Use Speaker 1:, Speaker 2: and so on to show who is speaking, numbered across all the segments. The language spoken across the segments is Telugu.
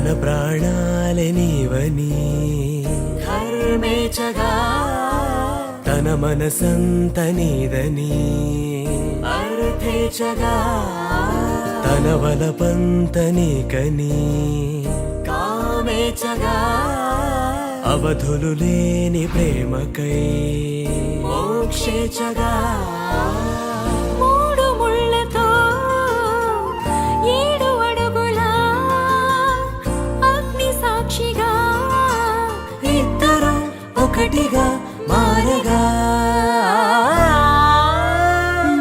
Speaker 1: తన ప్రాణాలే నీవని
Speaker 2: ధర్మేచగా
Speaker 1: తన మనసంత నీదని
Speaker 2: అర్థేచగా
Speaker 1: తన వలపంత నీకని
Speaker 2: కామేచగా
Speaker 1: అవధులు లేని ప్రేమకై
Speaker 2: మోక్షేచగా
Speaker 3: మూడు ముళ్ళతో 7 అడుగుల అగ్ని సాక్షిగా
Speaker 2: ఇద్దరు ఒకటిగా మారగా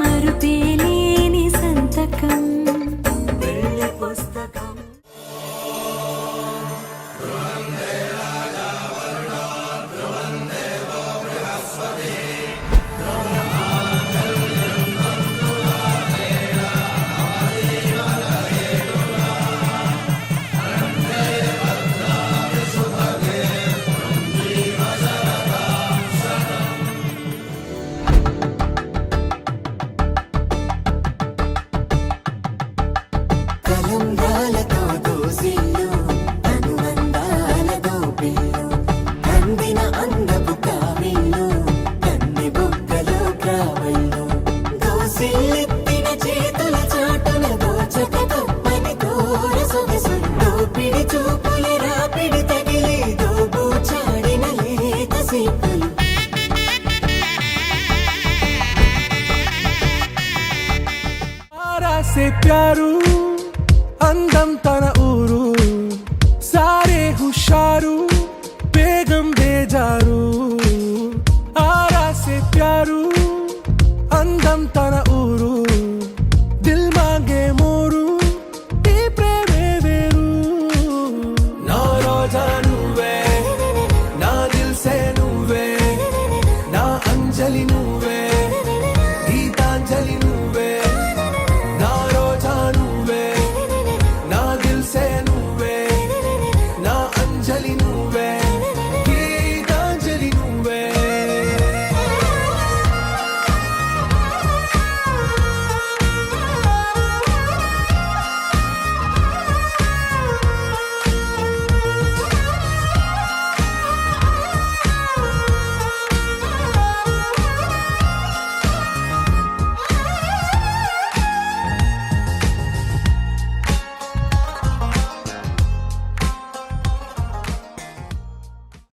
Speaker 3: మరుపేలేని సంతకం
Speaker 2: వెళ్ళి పుస్తకం కలంబ్రాలతో దోసిల్లు అనుబంధాలతో పిల్లు అందిన అందపు కావిల్లు కన్ని బుగ్గలో క్రావళ్ళు దోసిల్లెత్తిన చేతుల చాటున దోచక తప్పని దూర సొగసు దోపిడి చూపుల రాపిడి తగిలి దోబూచాడిన లేత సీపులు
Speaker 1: से प्यारू అందం తన